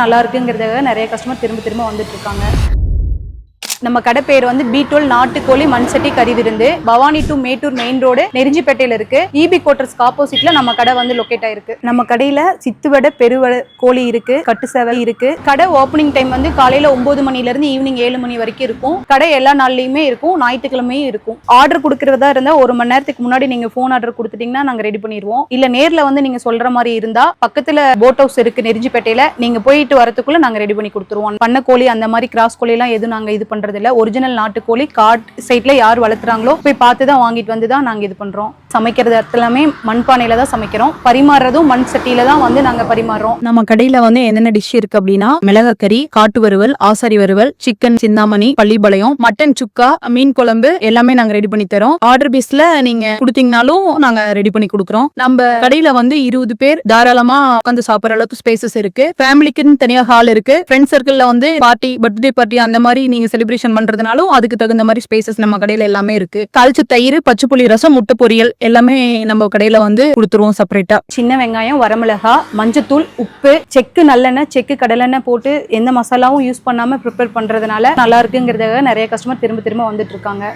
நல்லா இருக்குங்கிறதுக்காக நிறைய கஸ்டமர் திரும்ப திரும்ப வந்துட்டு இருக்காங்க. நம்ம கடை பேர் வந்து B12 நாட்டுக்கோழி மண்சட்டி கறி விருந்து. Bhavani to Mettur main road நெருஞ்சிப்பேட்டையில இருக்கு. EB குவார்டர்ஸ்க்கு ஆப்போசிட்ல நம்ம கடை வந்து லொகேட் ஆயிருக்கு. நம்ம கடையில சித்துவடை பெருவடை கோழி இருக்கு, கட்டு சேவை இருக்கு. கடை ஓப்பனிங் டைம் வந்து காலையில 9 மணில இருந்து ஈவினிங் 7 மணி வரைக்கும் இருக்கும். கடை எல்லா நாள்லயுமே இருக்கும், ஞாயிற்றுக்கிழமையும் இருக்கும். ஆர்டர் கொடுக்கறதா இருந்தா 1 மணி நேரத்துக்கு முன்னாடி நீங்க போன் ஆர்டர் கொடுத்துட்டீங்கன்னா நாங்க ரெடி பண்ணிடுவோம். இல்ல நேர்ல வந்து நீங்க சொல்ற மாதிரி இருந்தா பக்கத்துல போட் ஹவுஸ் இருக்கு நெருஞ்சிப்பேட்டையில, நீங்க போயிட்டு வரதுக்குள்ள நாங்க ரெடி பண்ணி கொடுத்துருவோம். பண்ண கோழி அந்த மாதிரி கிராஸ் கோழி எல்லாம் எதுவும் நாங்க இது பண்றது இல்ல. ஒரிஜினல் நாட்டுக்கோழி காட் சைட்ல யார் வளர்த்துறாங்களோ போய் பார்த்து தான் வாங்கிட்டு வந்து தான் நாங்க இது பண்றோம். சமைக்கிறது எல்லாமே மண்பானையில தான் சமைக்கிறோம். பரிமாறுறதும் மண் சட்டியில தான் வந்து நாங்க பரிமாறுறோம். நம்ம கடையில வந்து என்னென்ன டிஷ் இருக்கு அப்படின்னா மிளகாக்கறி, காட்டு வறுவல், ஆசாரி வறுவல், சிக்கன் சிந்தாமணி, பள்ளிப்பாளையம், மட்டன் சுக்கா, மீன் குழம்பு எல்லாமே நாங்க ரெடி பண்ணி தரோம். ஆர்டர் பேஸ்ல நீங்க கொடுத்தீங்கனாலும் நாங்க ரெடி பண்ணி கொடுக்குறோம். நம்ம கடையில வந்து 20 பேர் தாராளமா உட்காந்து சாப்பிடுற அளவுக்கு ஸ்பேசஸ் இருக்கு. ஃபேமிலிக்குன்னு தனியா ஹால் இருக்கு. ஃப்ரெண்ட் சர்க்கிள்ல வந்து பார்ட்டி, பர்த்டே பார்ட்டி அந்த மாதிரி நீங்க செலிப்ரேஷன் பண்றதுனாலும் அதுக்கு தகுந்த மாதிரி ஸ்பேசஸ் நம்ம கடையில எல்லாமே இருக்கு. தாளிச்ச தயிர், பச்சை புளி ரசம், முட்டை பொரியல் எல்லாமே நம்ம கடையில வந்து கொடுத்துருவோம் செப்பரேட்டா. சின்ன வெங்காயம், வரமிளகா, மஞ்சத்தூள், உப்பு, செக்கு நல்லெண்ணெய், செக்கு கடலெண்ணெய் போட்டு எந்த மசாலாவும் யூஸ் பண்ணாம ப்ரிப்பேர் பண்றதுனால நல்லா இருக்குங்கிறதுக்காக நிறைய கஸ்டமர் திரும்ப திரும்ப வந்துட்டு இருக்காங்க.